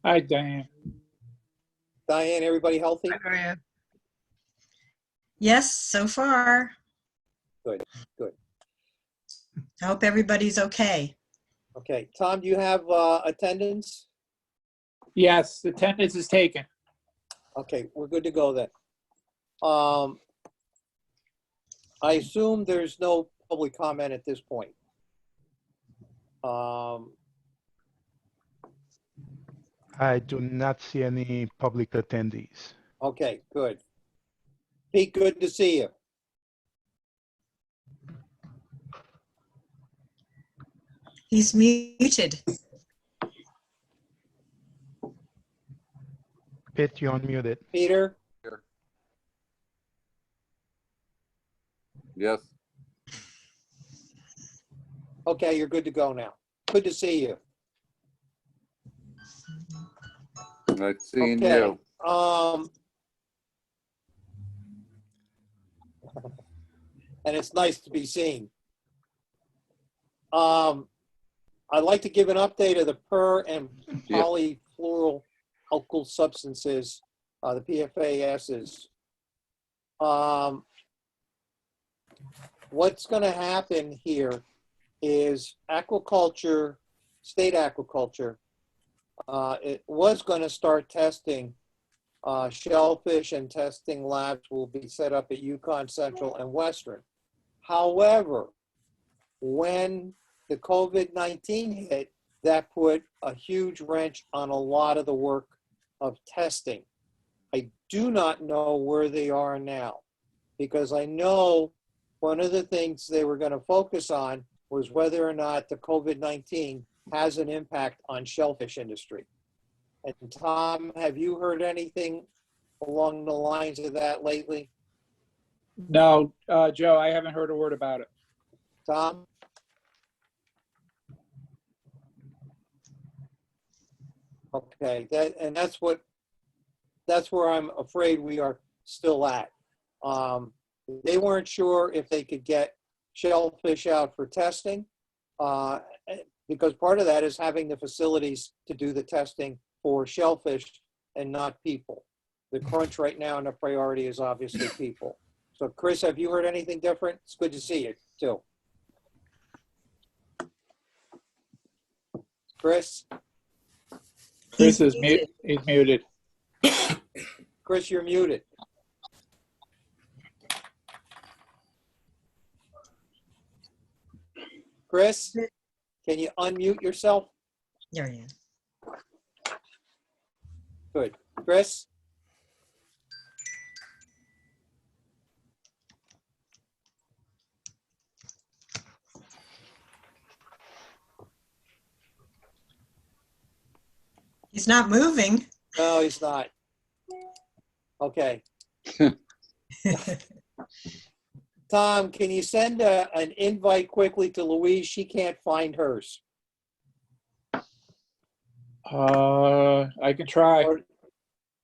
Hi, Diane. Diane, everybody healthy? Hi, Diane. Yes, so far. Good. I hope everybody's okay. Okay, Tom, do you have attendance? Yes, attendance is taken. Okay, we're good to go then. I assume there's no public comment at this point. I do not see any public attendees. Okay, good. Pete, good to see you. He's muted. Pete, you're unmuted. Peter, Yes, okay, you're good to go now. Good to see you. nice seeing Okay. you. And it's nice to be seen. I'd like to give an update of the per and Yeah. polyfluoroalkyl substances, the PFASs. What's going to happen here is aquaculture, state aquaculture, it was going to start testing shellfish, and testing labs will be set up at Yukon Central and Western. However, when the COVID-19 hit, that put a huge wrench on a lot of the work of testing. I do not know where they are now, because I know one of the things they were going to focus on was whether or not the COVID-19 has an impact on shellfish industry. And Tom, have you heard anything along the lines of that lately? No, Joe, I haven't heard a word about it. Tom? Okay, that's where I'm afraid we are still at. They weren't sure if they could get shellfish out for testing, because part of that is having the facilities to do the testing for shellfish and not people. The crunch right now and the priority is obviously people. So Chris, have you heard anything different? It's good to see you too. Chris? Chris He's is he's muted. Chris, you're muted. Chris, can you unmute yourself? There he is. Good. Chris? He's not moving. No, he's not. Okay. Tom, can you send an invite quickly to Louise? She can't find hers. I can try.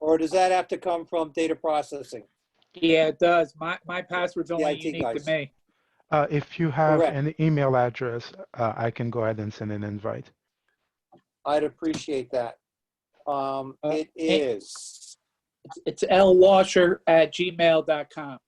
Or does that have to come from data processing? Yeah, it does. My password's only IT unique guys. to me. If you have Correct. an email address, I can go ahead and send an invite. I'd appreciate that. It is. It's lwasher@gmail.com.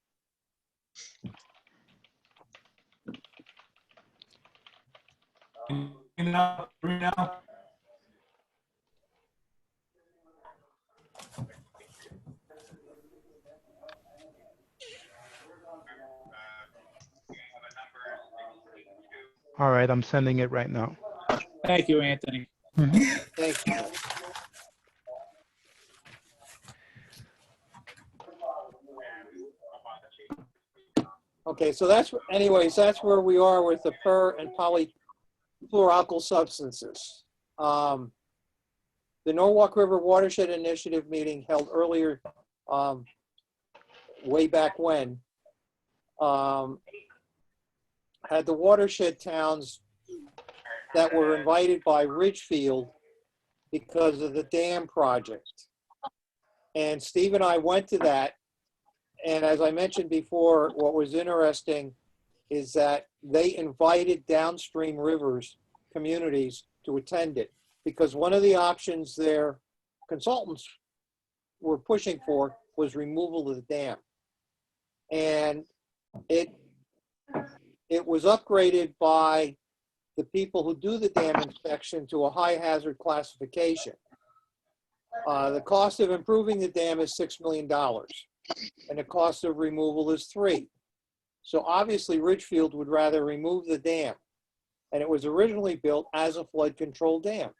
All right, I'm sending it right now. Thank you, Anthony. Thank you. Okay, so that's where we are with the per and polyfluoroalkyl substances. The Norwalk River Watershed Initiative meeting held earlier, way back when, had the watershed towns that were invited by Ridgefield because of the dam project. And Steve and I went to that. And as I mentioned before, what was interesting is that they invited downstream rivers communities to attend it, because one of the options there consultants were pushing for was removal of the dam. And it was upgraded by the people who do the dam inspection to a high hazard classification. The cost of improving the dam is $6 million, and the cost of removal is $3 million. So obviously Ridgefield would rather remove the dam, and it was originally built as a flood control dam.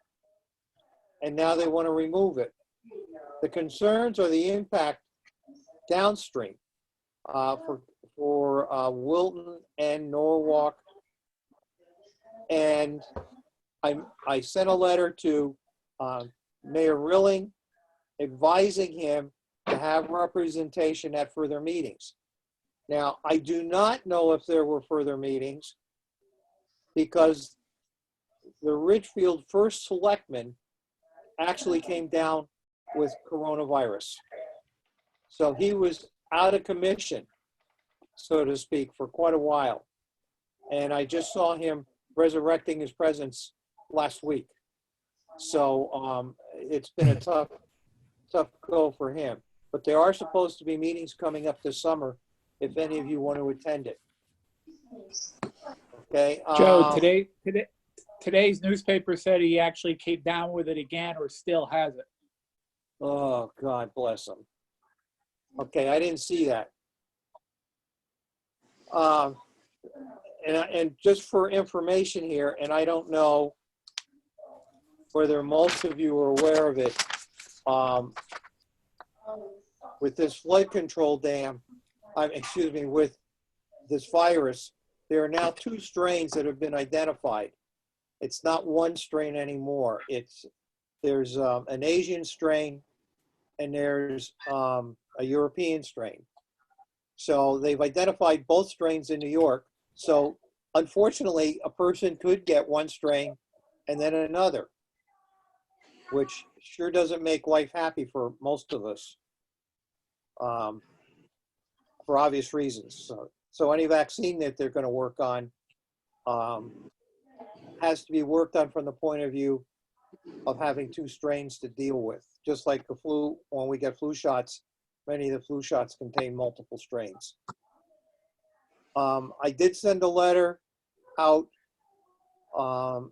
And now they want to remove it. The concerns are the impact downstream for Wilton and Norwalk. And I sent a letter to Mayor Rilling advising him to have representation at further meetings. Now, I do not know if there were further meetings because the Ridgefield first selectman actually came down with coronavirus. So he was out of commission, so to speak, for quite a while. And I just saw him resurrecting his presence last week. So it's been a tough go for him. But there are supposed to be meetings coming up this summer if any of you want to attend it. Okay. Joe, today's newspaper said he actually came down with it again or still has it. Oh, God bless him. Okay, I didn't see that. And just for information here, and I don't know whether most of you are aware of it, with this flood control dam, with this virus, there are now 2 strains that have been identified. It's not one strain anymore. There's an Asian strain and there's a European strain. So they've identified both strains in New York. So unfortunately, a person could get one strain and then another, which sure doesn't make life happy for most of us, for obvious reasons. So any vaccine that they're going to work on has to be worked on from the point of view of having 2 strains to deal with. Just like the flu, when we get flu shots, many of the flu shots contain multiple strains. I did send a letter out, and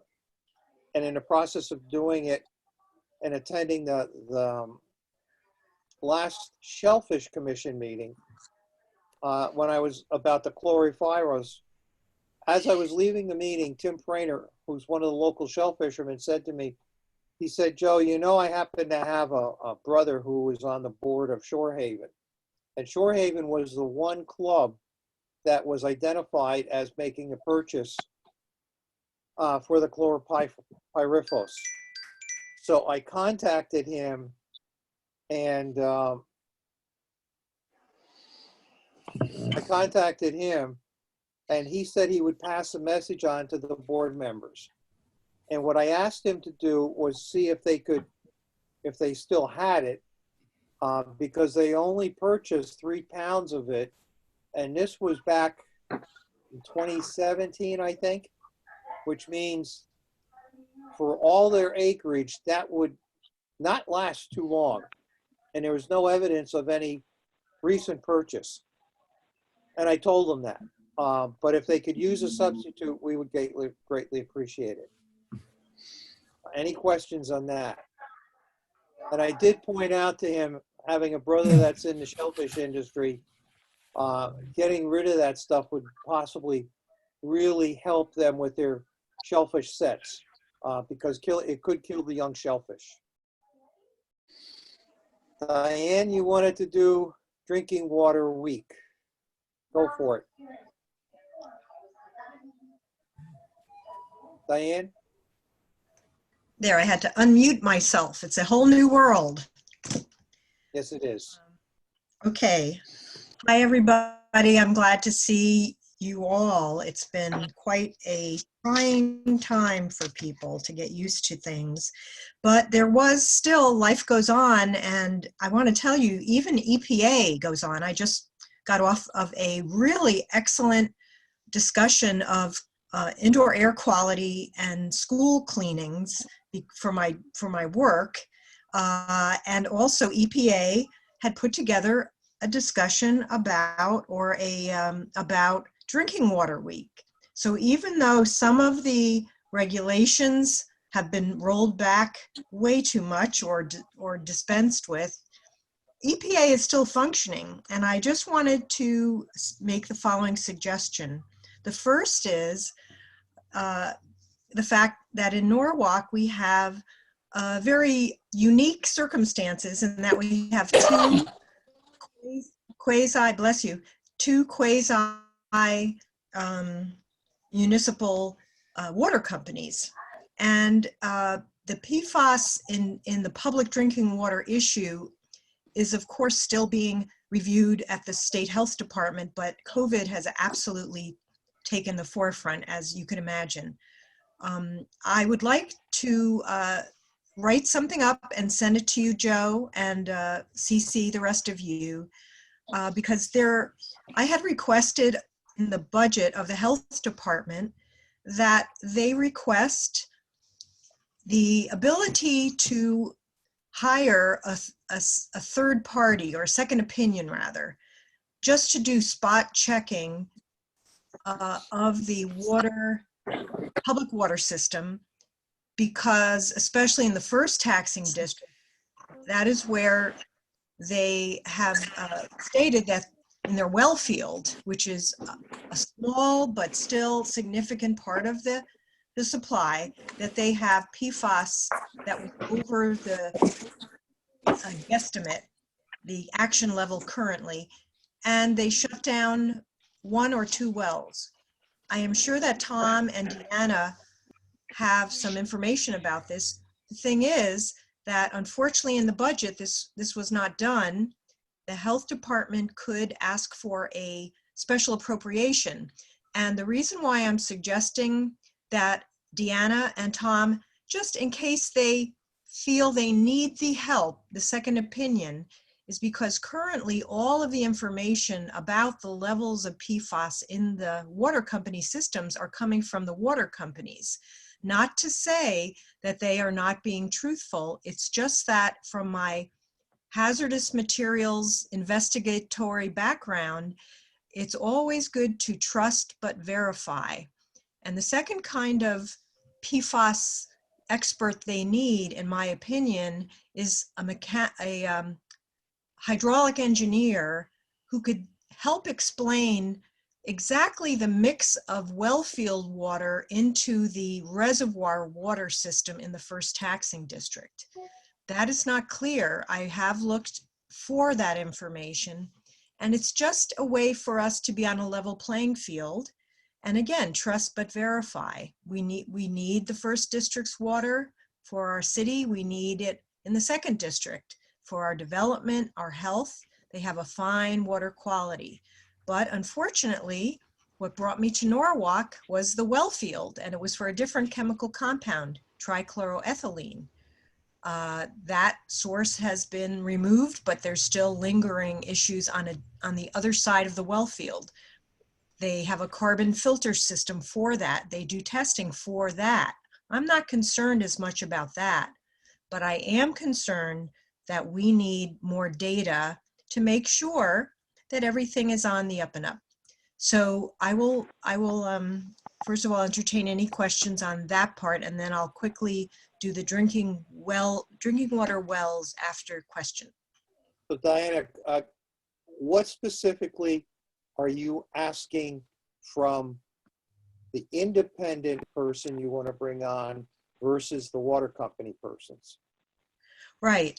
in the process of doing it and attending the last Shellfish Commission meeting, when I was about the chlorpyrifos, as I was leaving the meeting, Tim Prainer, who's one of the local shellfishermen, said to me, he said, Joe, you know, I happen to have a brother who was on the board of Shorehaven. And Shorehaven was the one club that was identified as making a purchase for the chlorpyrifos. So I contacted him, and he said he would pass a message on to the board members. And what I asked him to do was see if they still had it, because they only purchased 3 pounds of it. And this was back in 2017, I think, which means for all their acreage, that would not last too long. And there was no evidence of any recent purchase. And I told them that. But if they could use a substitute, we would greatly appreciate it. Any questions on that? And I did point out to him, having a brother that's in the shellfish industry, getting rid of that stuff would possibly really help them with their shellfish sets, because it could kill the young shellfish. Diane, you wanted to do drinking water week. Go for it. Diane? There, I had to unmute myself. It's a whole new world. Yes, it is. Okay. Hi, everybody. I'm glad to see you all. It's been quite a trying time for people to get used to things, but there was still, life goes on, and I want to tell you, even EPA goes on. I just got off of a really excellent discussion of indoor air quality and school cleanings for my work. And also EPA had put together a discussion about about Drinking Water Week. So even though some of the regulations have been rolled back way too much or dispensed with, EPA is still functioning. And I just wanted to make the following suggestion. The first is the fact that in Norwalk we have very unique circumstances in that we have two quasi municipal water companies. And the PFAS in the public drinking water issue is of course still being reviewed at the State Health Department, but COVID has absolutely taken the forefront, as you can imagine. I would like to write something up and send it to you, Joe, and CC the rest of you, because I had requested in the budget of the Health Department that they request the ability to hire a third party, or a second opinion rather, just to do spot checking of the public water system, because especially in the first taxing district, that is where they have stated that in their well field, which is a small but still significant part of the supply, that they have PFAS that was over the guesstimate, the action level currently, and they shut down 1 or 2 wells. I am sure that Tom and Deanna have some information about this. The thing is that unfortunately in the budget, this was not done. The Health Department could ask for a special appropriation. And the reason why I'm suggesting that Deanna and Tom, just in case they feel they need the help, the second opinion, is because currently all of the information about the levels of PFAS in the water company systems are coming from the water companies. Not to say that they are not being truthful, it's just that from my hazardous materials investigatory background, it's always good to trust but verify. And the second kind of PFAS expert they need, in my opinion, is a hydraulic engineer who could help explain exactly the mix of well field water into the reservoir water system in the first taxing district. That is not clear. I have looked for that information, and it's just a way for us to be on a level playing field. And again, trust but verify. We need the first district's water for our city. We need it in the second district for our development, our health. They have a fine water quality. But unfortunately, what brought me to Norwalk was the well field, and it was for a different chemical compound, trichloroethylene. That source has been removed, but there's still lingering issues on the other side of the well field. They have a carbon filter system for that. They do testing for that. I'm not concerned as much about that, but I am concerned that we need more data to make sure that everything is on the up and up. So I will first of all entertain any questions on that part, and then I'll quickly do the drinking water wells after question. So Diana, what specifically are you asking from the independent person you want to bring on versus the water company persons? Right.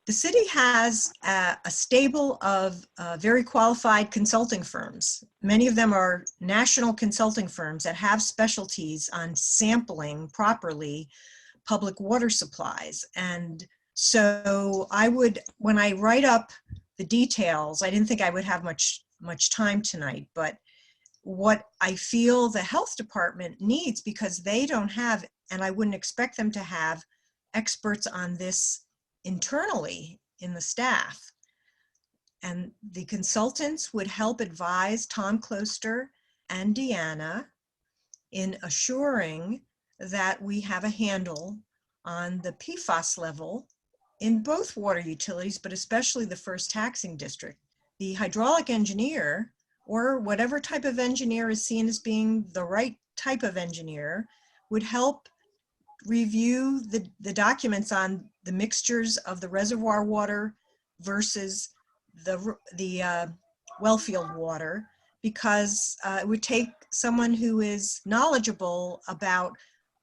The city has a stable of very qualified consulting firms. Many of them are national consulting firms that have specialties on sampling properly public water supplies. And so when I write up the details, I didn't think I would have much time tonight, but what I feel the health department needs, because they don't have, and I wouldn't expect them to have, experts on this internally in the staff. And the consultants would help advise Tom Closter and Deanna in assuring that we have a handle on the PFAS level in both water utilities, but especially the first taxing district. The hydraulic engineer, or whatever type of engineer is seen as being the right type of engineer, would help review the documents on the mixtures of the reservoir water versus the wellfield water, because it would take someone who is knowledgeable about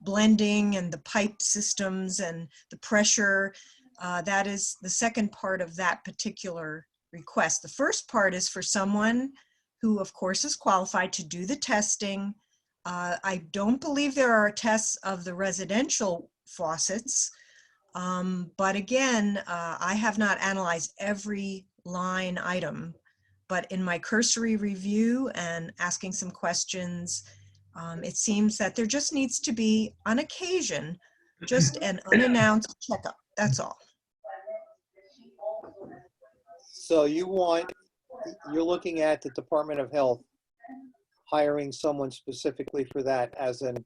blending and the pipe systems and the pressure. That is the second part of that particular request. The first part is for someone who, of course, is qualified to do the testing. I don't believe there are tests of the residential faucets, but again, I have not analyzed every line item, but in my cursory review and asking some questions, it seems that there just needs to be, on occasion, just an unannounced checkup. That's all. So you're looking at the Department of Health hiring someone specifically for that as an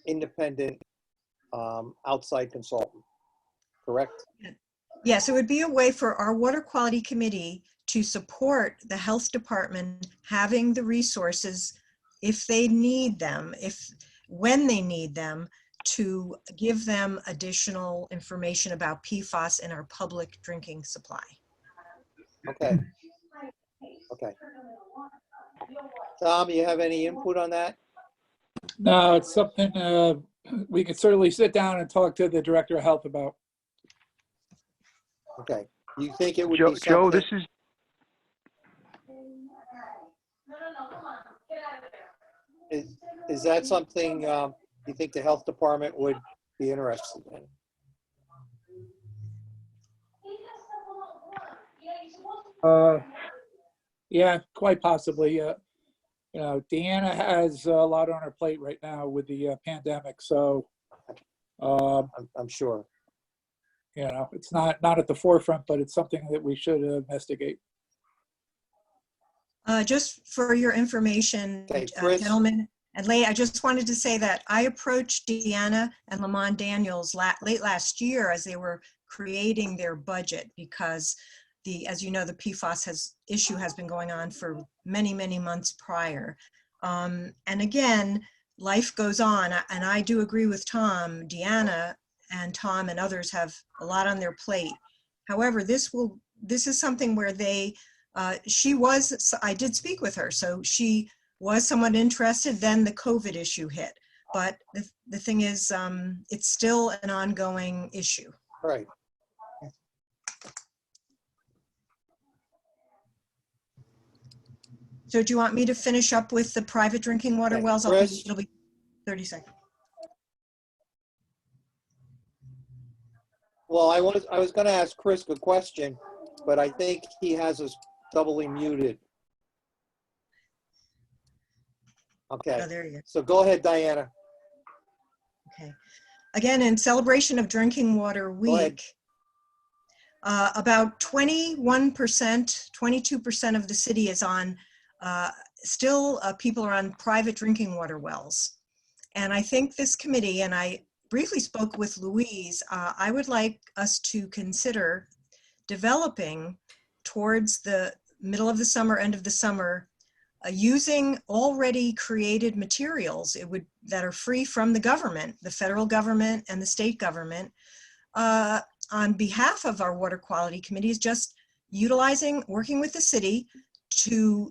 independent outside consultant, correct? Yes, it would be a way for our Water Quality Committee to support the health department having the resources if they need them, when they need them, to give them additional information about PFAS in our public drinking supply. Okay. Okay. Tom, you have any input on that? No, it's something we could certainly sit down and talk to the Director of Health about. Okay. You think it would Joe, be something? this is Is that something you think the health department would be interested in? Yeah, quite possibly. You know, Deanna has a lot on her plate right now with the pandemic, so I'm sure. you know, it's not at the forefront, but it's something that we should investigate. Just for your information, Okay, Chris? gentlemen and lady, I just wanted to say that I approached Deanna and Lamont Daniels late last year as they were creating their budget, because as you know, the PFAS issue has been going on for many, many months prior. And again, life goes on, and I do agree with Tom. Deanna and Tom and others have a lot on their plate. However, this is something where I did speak with her, so she was somewhat interested. Then the COVID issue hit, but the thing is, it's still an ongoing issue. Right. So do you want me to finish up with the private drinking water Okay, wells? Chris? It'll be 30 seconds. Well, I was going to ask Chris a question, but I think he has us doubly muted. Okay. Oh, there you go. So go ahead, Diana. Okay. Again, in celebration of Drinking Water Go ahead. Week, about 21%, 22% of the city is on, people are on private drinking water wells. And I think this committee, and I briefly spoke with Louise, I would like us to consider developing towards the middle of the summer, end of the summer, using already created materials that are free from the government, the federal government and the state government, on behalf of our Water Quality Committees, just working with the city to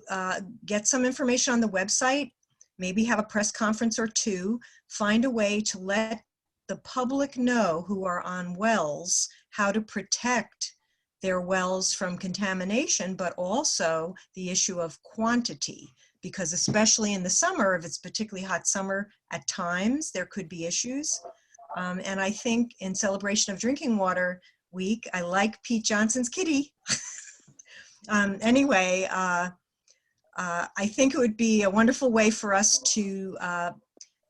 get some information on the website, maybe have a press conference or two, find a way to let the public know who are on wells how to protect their wells from contamination, but also the issue of quantity, because especially in the summer, if it's particularly hot summer, at times there could be issues. And I think in celebration of Drinking Water Week, I like Pete Johnson's kitty. Anyway, I think it would be a wonderful way for us to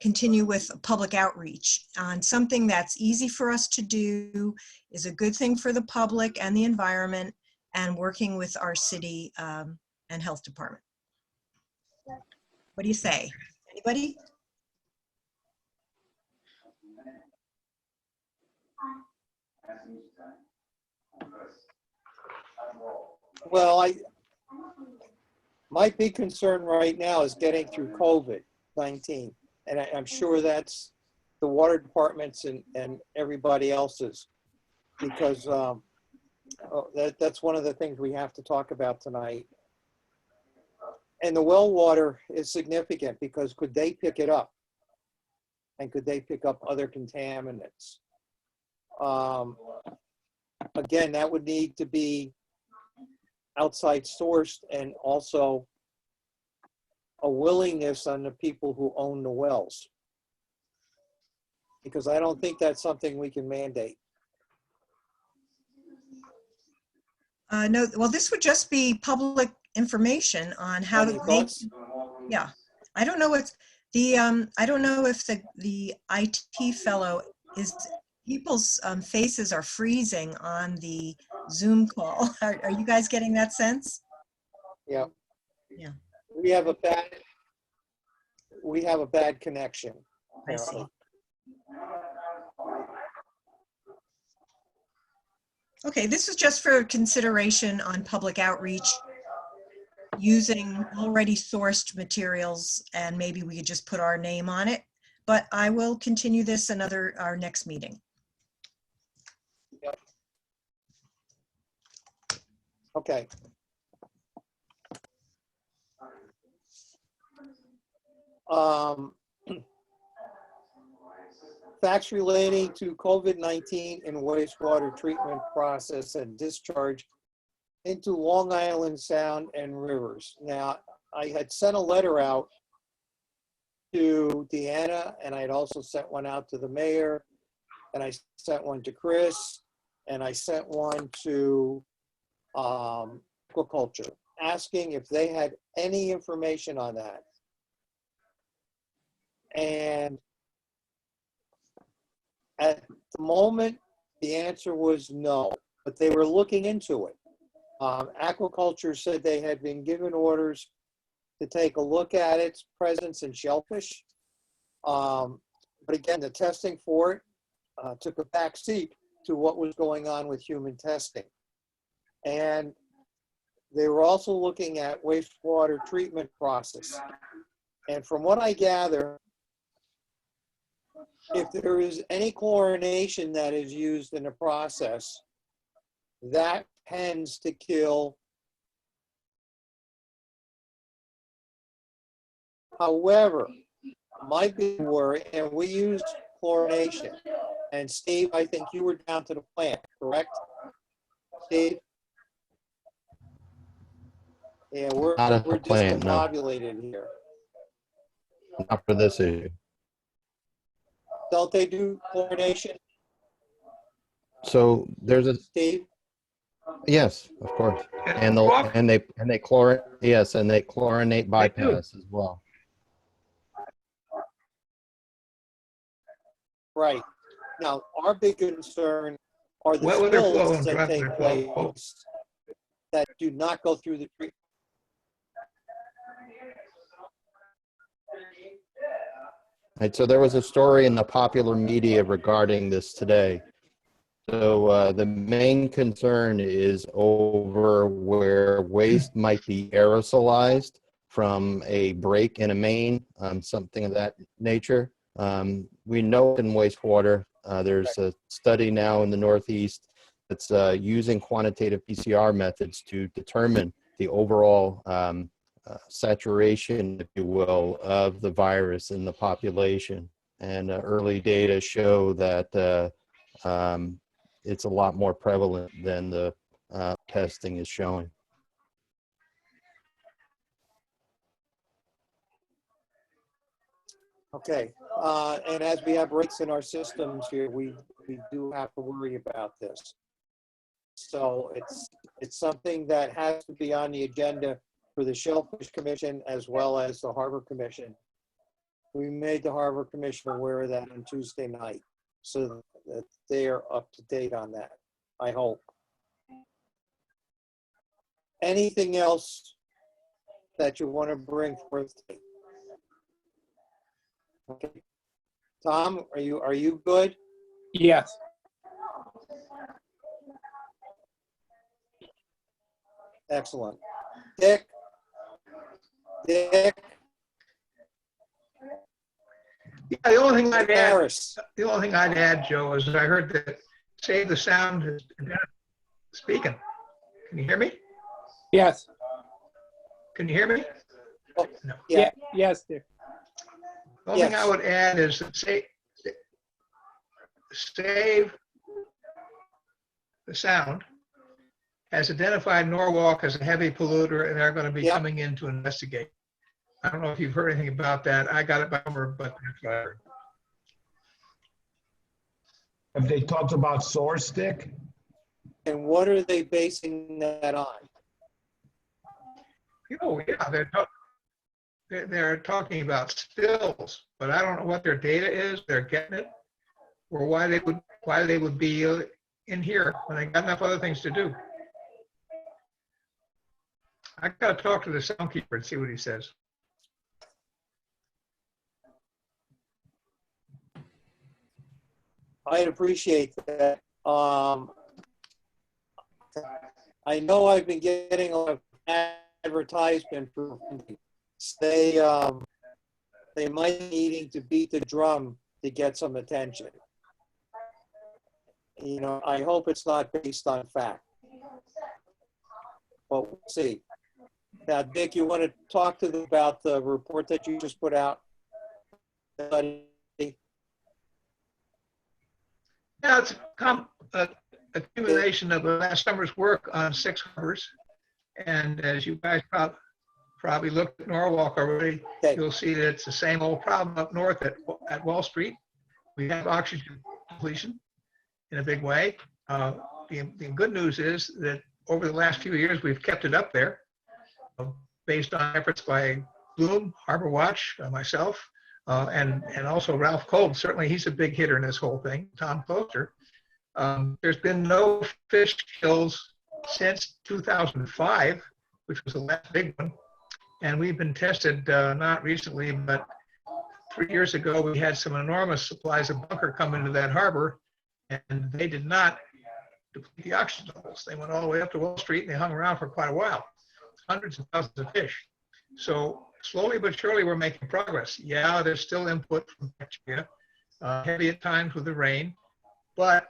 continue with public outreach on something that's easy for us to do, is a good thing for the public and the environment, and working with our city and health department. What do you say? Anybody? Well, my big concern right now is getting through COVID-19. And I'm sure that's the water departments and everybody else's, because that's one of the things we have to talk about tonight. And the well water is significant because could they pick it up? And could they pick up other contaminants? Again, that would need to be outside sourced, and also a willingness on the people who own the wells. Because I don't think that's something we can mandate. No, well, this would just be public information on how Any they, thoughts? yeah. I don't know if I don't know if the IT fellow is, people's faces are freezing on the Zoom call. Are you guys getting that sense? Yeah. Yeah. We have a bad connection. I see. Apparently. Okay, this is just for consideration on public outreach, using already sourced materials, and maybe we could just put our name on it. But I will continue this our next meeting. Okay. Facts relating to COVID-19 and wastewater treatment process and discharge into Long Island Sound and rivers. Now, I had sent a letter out to Deanna, and I had also sent one out to the mayor, and I sent one to Chris, and I sent one to Aquaculture, asking if they had any information on that. And at the moment, the answer was no, but they were looking into it. Aquaculture said they had been given orders to take a look at its presence in shellfish. But again, the testing for it took a back seat to what was going on with human testing. And they were also looking at wastewater treatment process. And from what I gather, if there is any chlorination that is used in the process, that tends to kill. However, my big worry, and we used chlorination, and Steve, I think you were down to the plant, correct? Steve? Yeah, we're Not at the plant, no. discombobulated here. Not for this issue. Don't they do chlorination, So there's a, Steve? yes, of course. And they chlorinate, yes, and they chlorinate bypass as well. Right. Now, our big concern are the Wet weather flow spills and that dry take weather flow. place that do not go through the treatment. Right, so there was a story in the popular media regarding this today. So the main concern is over where waste might be aerosolized from a break in a main, something of that nature. We know in wastewater, there's a study now in the Northeast that's using quantitative PCR methods to determine the overall saturation, if you will, of the virus in the population. And early data show that it's a lot more prevalent than the testing is showing. Okay, and as we have breaks in our systems here, we do have to worry about this. So it's something that has to be on the agenda for the Shellfish Commission as well as the Harbor Commission. We made the Harbor Commission aware of that on Tuesday night, so that they are up to date on that, I hope. Anything else that you want to bring forth? Okay. Tom, are you good? Yes. Excellent. Dick? Yeah, the only thing I'd add, Harris? Joe, is I heard that Save the Sound is speaking. Can you hear me? Yes. Can you hear me? Oh, No. yeah. Yes, Dick. The only thing Yes. I would add is that Save the Sound has identified Norwalk as a heavy polluter, and they're going to be Yep. coming in to investigate. I don't know if you've heard anything about that. I got it by rumor, but that's what I heard. Have they talked about source, Dick? And what are they basing that on? Oh, yeah, they're talking about spills, but I don't know what their data is. They're getting it, or why they would be in here when they got enough other things to do. I got to talk to the soundkeeper and see what he says. I'd appreciate that. I know I've been getting a lot of advertisement for they might be needing to beat the drum to get some attention. You know, I hope it's not based on fact. But we'll see. Now, Dick, you want to talk to them about the report that you just put out? Yeah, it's a accumulation of last summer's work on 6 harbors. And as you guys probably looked at Norwalk already, Okay. you'll see that it's the same old problem up north at Wall Street. We have oxygen depletion in a big way. The good news is that over the last few years, we've kept it up there based on efforts by Bloom, Harbor Watch, myself, and also Ralph Kolb. Certainly he's a big hitter in this whole thing, Tom Closter. There's been no fish kills since 2005, which was the last big one. And we've been tested, not recently, but 3 years ago, we had some enormous supplies of bunker come into that harbor, and they did not deplete the oxygen levels. They went all the way up to Wall Street, and they hung around for quite a while. Hundreds of thousands of fish. So slowly but surely, we're making progress. Yeah, there's still input from bacteria, heavy at times with the rain, but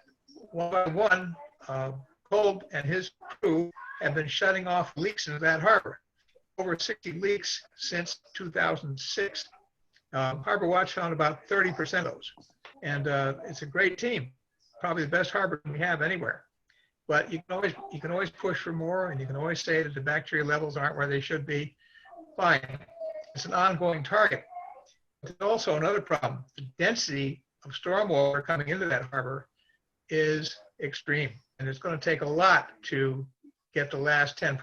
one by one, Kolb and his crew have been shutting off leaks into that harbor. Over 60 leaks since 2006. Harbor Watch found about 30% of those. And it's a great team, probably the best harbor we have anywhere. But you can always push for more, and you can always say that the bacteria levels aren't where they should be. Fine. It's an ongoing target. But there's also another problem. The density of stormwater coming into that harbor is extreme. And it's going to take a lot to get the last 10%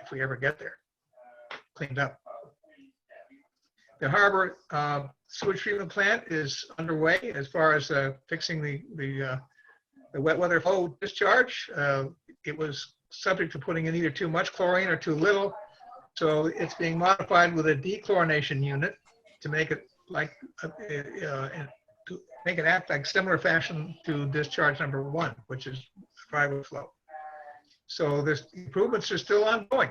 if we ever get there cleaned up. The harbor sewage treatment plant is underway as far as fixing the wet weather flow discharge. It was subject to putting in either too much chlorine or too little. So it's being modified with a dechlorination unit to make it like to make it act like similar fashion to discharge number 1, which is dry flow. So the improvements are still ongoing.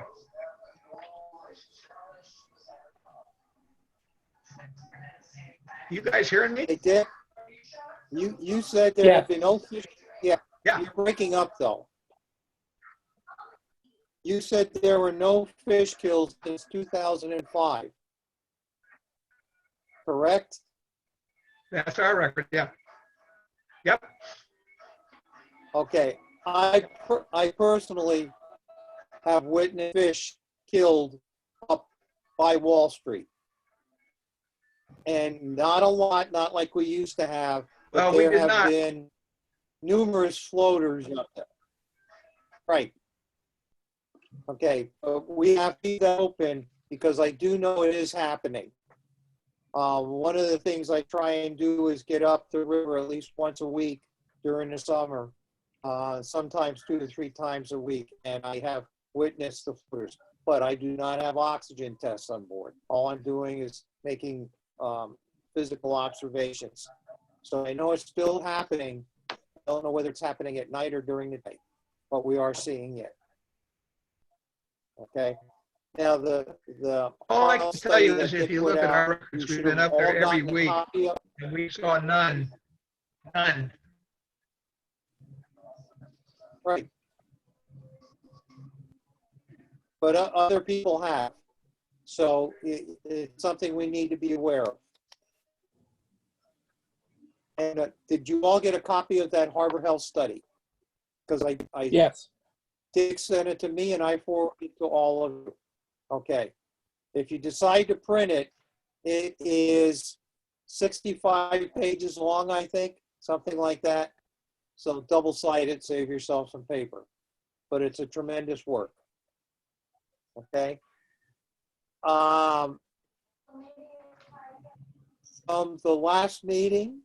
You guys hearing me? Hey, Dick, you said there Yeah. have been no fish. Yeah, Yeah. you're breaking up though. You said there were no fish kills since 2005. Correct? That's our record, yeah. Yep. Okay. I personally have witnessed fish killed up by Wall Street. And not a lot, not like we used to have, but Well, we there did have not. been numerous floaters up there. Right. Okay, we have to keep that open because I do know it is happening. One of the things I try and do is get up the river at least once a week during the summer, sometimes 2 to 3 times a week, and I have witnessed the floaters, but I do not have oxygen tests on board. All I'm doing is making physical observations. So I know it's still happening, don't know whether it's happening at night or during the day, but we are seeing it. Okay. Now All I can tell you study is that if Dick you put look at out, our you records, should we've been have up there all every gotten a week, copy of. and we saw none. Right. But other people have. So it's something we need to be aware of. And did you all get a copy of that Harbor Health study? Because I Yes. Dick sent it to me and I forwarded it to all of you. Okay. If you decide to print it, it is 65 pages long, I think, something like that. So double-sided, save yourself some paper. But it's a tremendous work. Okay. From the last meeting,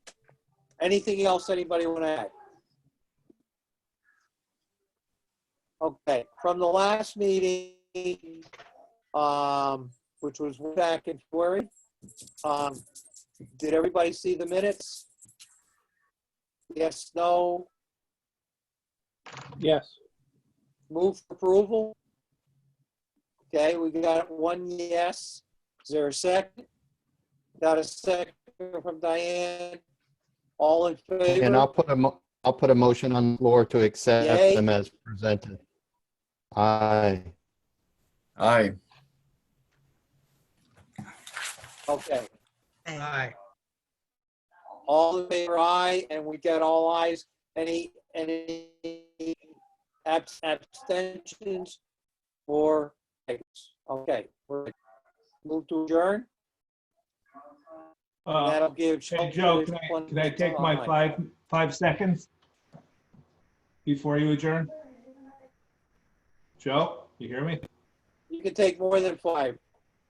anything else anybody want to add? Okay, from the last meeting, which was back in February, did everybody see the minutes? Yes, no, Yes. move for approval? Okay, we got one yes. Is there a second? Got a second from Diane? All in favor? And I'll put a motion on the floor to accept Yay. them as presented. Aye. Aye. Okay, Aye. all in favor, aye, and we got all ayes. Any abstentions or nays? Okay, we're move to adjourn. And that'll give. Hey, Joe, can I take my five seconds before you adjourn? Joe, you hear me? You can take more than 5.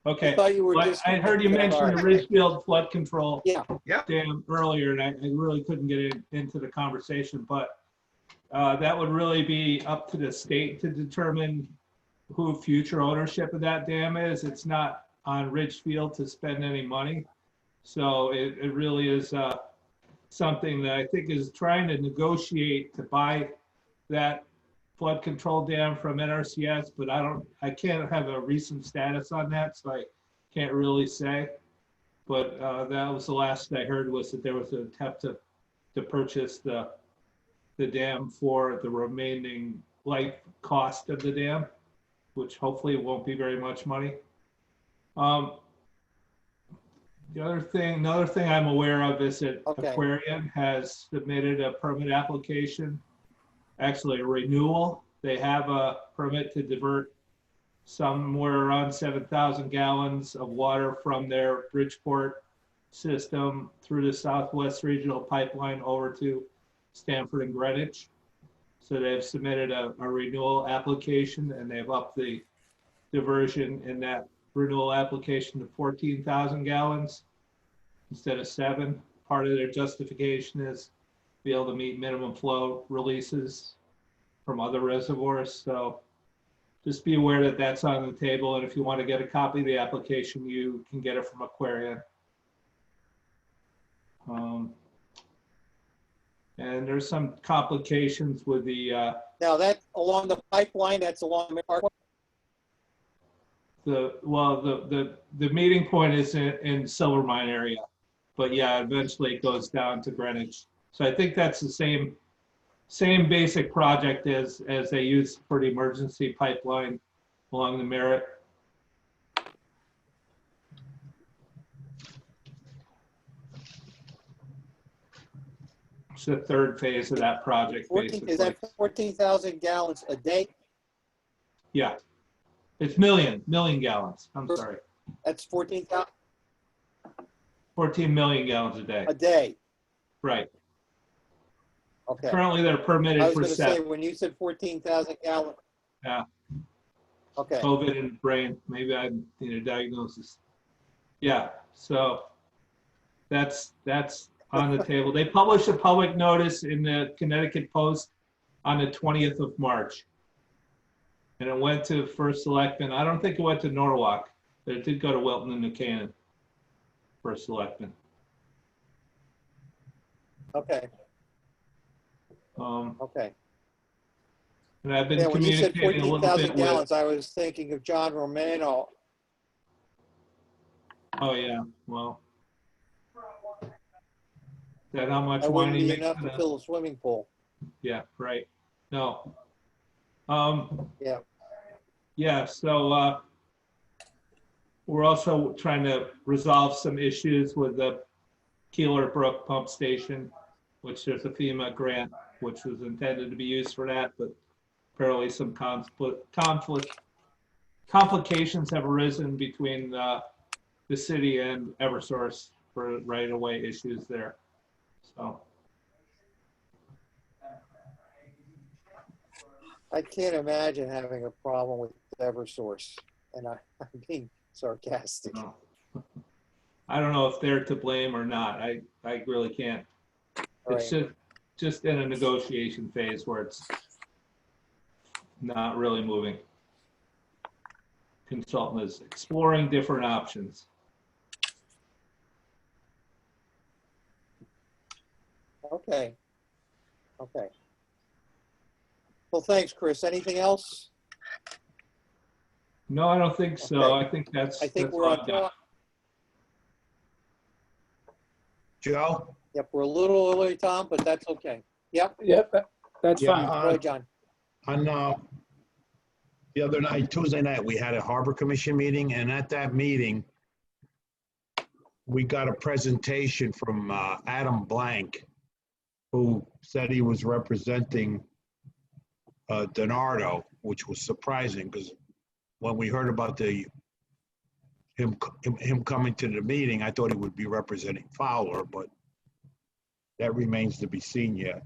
Okay. I thought you were Well, just. I heard you mention the Ridgefield flood control Yeah. dam earlier, and I really couldn't get into the conversation, but that would really be up to the state to determine who future ownership of that dam is. It's not on Ridgefield to spend any money. So it really is something that I think is trying to negotiate to buy that flood control dam from NRCS, but I can't have a recent status on that, so I can't really say. But that was the last I heard, was that there was an attempt to purchase the dam for the remaining life cost of the dam, which hopefully won't be very much money. Another thing I'm aware of is that Aquarian has submitted a permit application, actually a renewal. They have a permit to divert somewhere around 7,000 gallons of water from their Bridgeport system through the Southwest Regional Pipeline over to Stamford and Greenwich. So they've submitted a renewal application, and they've upped the diversion in that renewal application to 14,000 gallons instead of 7. Part of their justification is be able to meet minimum flow releases from other reservoirs. So just be aware that that's on the table. And if you want to get a copy of the application, you can get it from Aquarian. And there's some complications with the Now that along the pipeline, that's along the park. the meeting point is in Silver Mine area, but yeah, eventually it goes down to Greenwich. So I think that's the same basic project as they use for the emergency pipeline along the Merritt. It's the third phase of that project, basically. Is that 14,000 gallons a day? Yeah, it's million gallons. I'm sorry. That's 14,000 14 million gallons a day. a day. Right. Okay. Currently, they're permitted I was for going to say, 7. when you said 14,000 gallons. Yeah. Okay. COVID in the brain. Maybe I need a diagnosis. Yeah. So that's on the table. They published a public notice in the Connecticut Post on the 20th of March. And it went to First Selectman. I don't think it went to Norwalk, but it did go to Wilton and New Canaan. First Selectman. Okay. Okay. And I've been Yeah, when you said communicating a little 14,000 bit gallons, with, I was thinking of John Romano. oh yeah, well. Is that how much That wine wouldn't he be makes? enough in to a- fill a swimming pool. Yeah, right. No. Yeah. Yeah, so we're also trying to resolve some issues with the Keeler Brook Pump Station, which there's a FEMA grant, which was intended to be used for that, but apparently some complications have arisen between the city and Eversource for right-of-way issues there. So. I can't imagine having a problem with Eversource, and I'm being sarcastic. No. I don't know if they're to blame or not. I really can't. It's just in a negotiation phase where it's not really moving. Consultant is exploring different options. Okay. Okay. Well, thanks, Chris. Anything else? No, I don't think so. Okay. I think that's. I think that's we're all on I've got. time. Joe? Yep, we're a little early, Tom, but that's okay. Yep. Yep, that's Yeah, fine. Go ahead, John. On the other night, Tuesday night, we had a Harbor Commission meeting, and at that meeting, we got a presentation from Adam Blank, who said he was representing Donardo, which was surprising because when we heard about him coming to the meeting, I thought he would be representing Fowler, but that remains to be seen yet.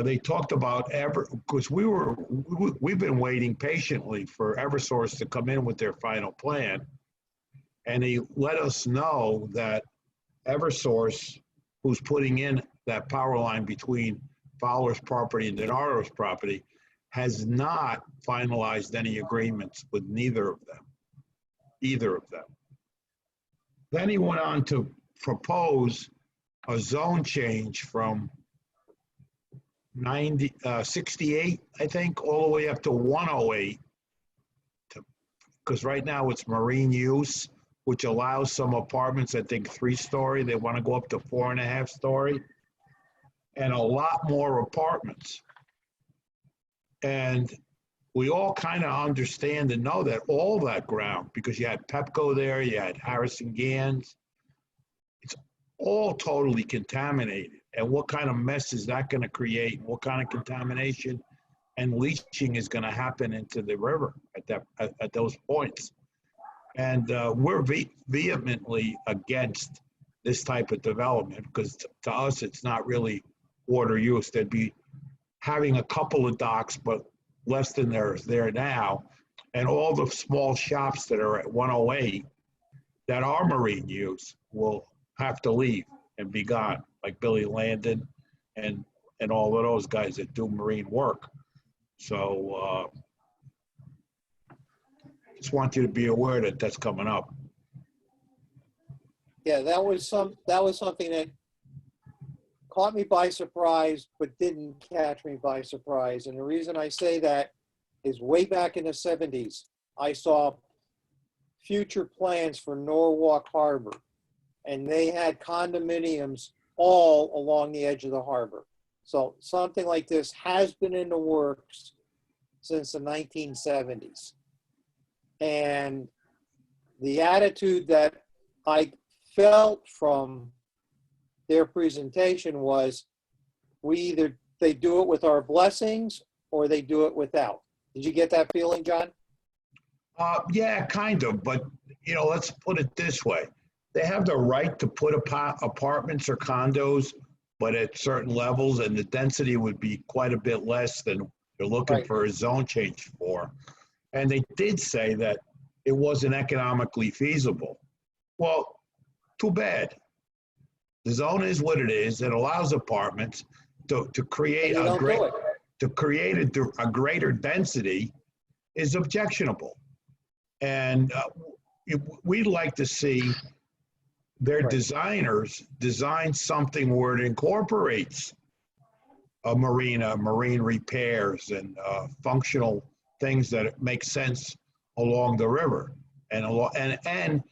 They talked about because we've been waiting patiently for Eversource to come in with their final plan, and he let us know that Eversource, who's putting in that power line between Fowler's property and Donardo's property, has not finalized any agreements with either of them. Then he went on to propose a zone change from 68, I think, all the way up to 108, because right now it's marine use, which allows some apartments, I think 3-story, they want to go up to 4.5-story, and a lot more apartments. And we all kind of understand and know that all that ground, because you had Pepco there, you had Harrison Gans, it's all totally contaminated. And what kind of mess is that going to create? What kind of contamination and leaching is going to happen into the river at those points? And we're vehemently against this type of development because to us, it's not really water use. They'd be having a couple of docks, but less than there's there now. And all the small shops that are at 108 that are marine use will have to leave and be gone, like Billy Landon and all of those guys that do marine work. So just want you to be aware that that's coming up. Yeah, that was something that caught me by surprise, but didn't catch me by surprise. And the reason I say that is way back in the 70s, I saw future plans for Norwalk Harbor, and they had condominiums all along the edge of the harbor. So something like this has been in the works since the 1970s. And the attitude that I felt from their presentation was, they do it with our blessings or they do it without. Did you get that feeling, John? Yeah, kind of, but let's put it this way. They have the right to put apartments or condos, but at certain levels, and the density would be quite a bit less than they're looking for a zone change for. And they did say that it wasn't economically feasible. Well, too bad. The zone is what it is. It allows apartments to create a greater density is objectionable. And we'd like to see their designers design something where it incorporates a marina, marine repairs, and functional things that make sense along the river and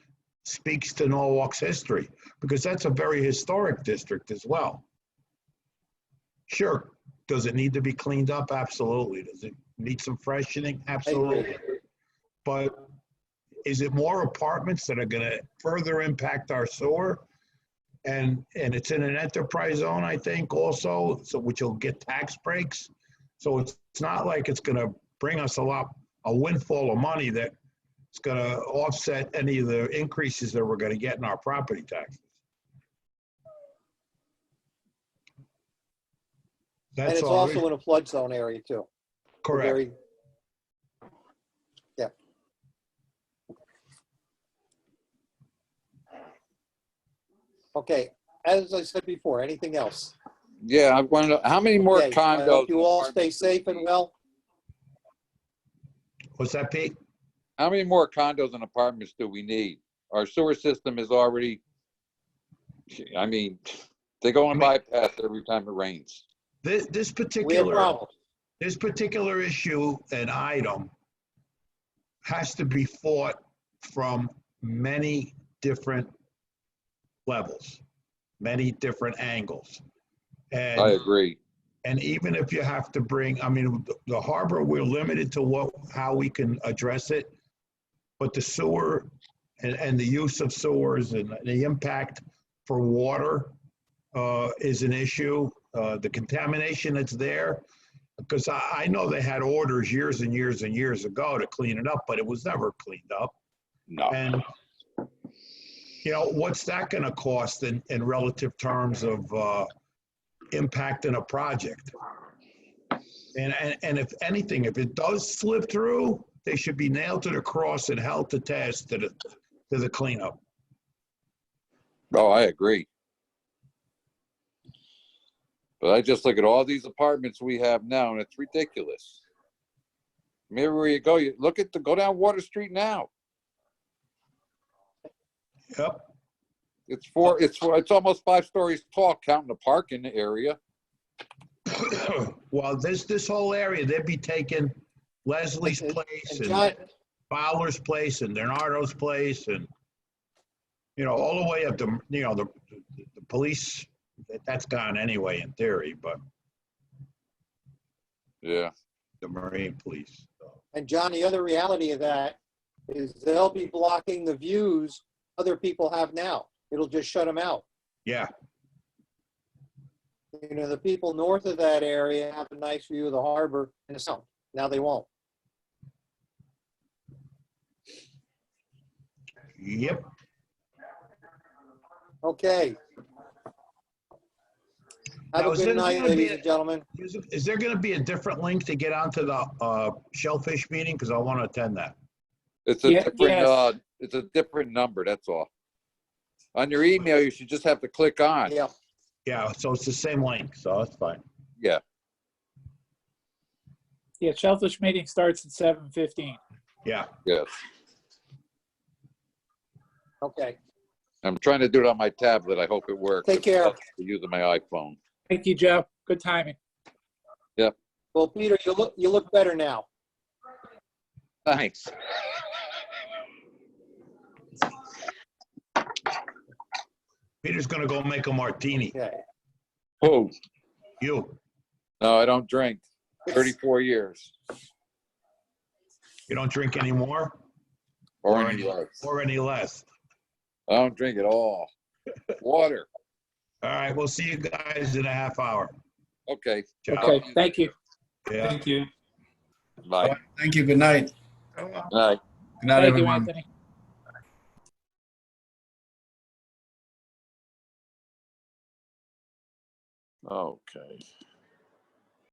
speaks to Norwalk's history, because that's a very historic district as well. Sure, does it need to be cleaned up? Absolutely. Does it need some freshening? Absolutely. But is it more apartments that are going to further impact our sewer? And it's in an enterprise zone, I think, also, so which will get tax breaks. So it's not like it's going to bring us a windfall of money that it's going to offset any of the increases that we're going to get in our property taxes. And That's it's all. also in a flood zone area too. Correct. Very, yeah. Okay, as I said before, anything else? Yeah, I want to know, how many more Okay, I condos? hope you all and stay apartments do we safe and need? well. What's that, Pete? How many more condos and apartments do we need? Our sewer system is already, I mean, they go and bypass every time it rains. This We have particular problems. this particular issue and item has to be fought from many different levels, many different angles. I agree. And even if you have to bring, I mean, the harbor, we're limited to how we can address it. But the sewer and the use of sewers and the impact for water is an issue. The contamination that's there, because I know they had orders years and years and years ago to clean it up, but it was never cleaned up. No. And, you know, what's that going to cost in relative terms of impacting a project? And if anything, if it does slip through, they should be nailed to the cross and held to task to the cleanup. Oh, I agree. But I just look at all these apartments we have now, and it's ridiculous. Everywhere you go, go down Water Street now. Yep. It's almost 5 stories tall, counting the parking area. Well, this whole area, they'd be taking Leslie's place and John, Fowler's place and Leonardo's place and, you know, all the way up to, you know, the police, that's gone anyway in theory, but Yeah. the Marine police. So. and John, the other reality of that is they'll be blocking the views other people have now. It'll just shut them out. Yeah. You know, the people north of that area have a nice view of the harbor and the sound. Now they won't. Yep. Okay. Have Now, a is there good night, gonna be ladies a- and gentlemen. Is there going to be a different link to get onto the shellfish meeting? Because I want to attend that. It's Yes. it's a different number, that's all. On your email, you should just have to click on. Yeah. Yeah, so it's the same link, so that's fine. Yeah. Yeah, Shellfish meeting starts at 7:15. Yeah. Yes. Okay. I'm trying to do it on my tablet. I hope it works. Take care. I'm using my iPhone. Thank you, Joe. Good timing. Well, Peter, you look better now. Thanks. Peter's going to go make a martini. Okay. Oh, You no, I don't drink. 34 years. don't drink anymore Or any less. or any less. I don't drink at all. Water. All right, we'll see you guys in a half hour. Okay. Ciao. Okay, thank you. Yeah. Thank you. Bye. Thank you. Good night. So, Night. Good night, Thank you, everyone. Anthony. Okay.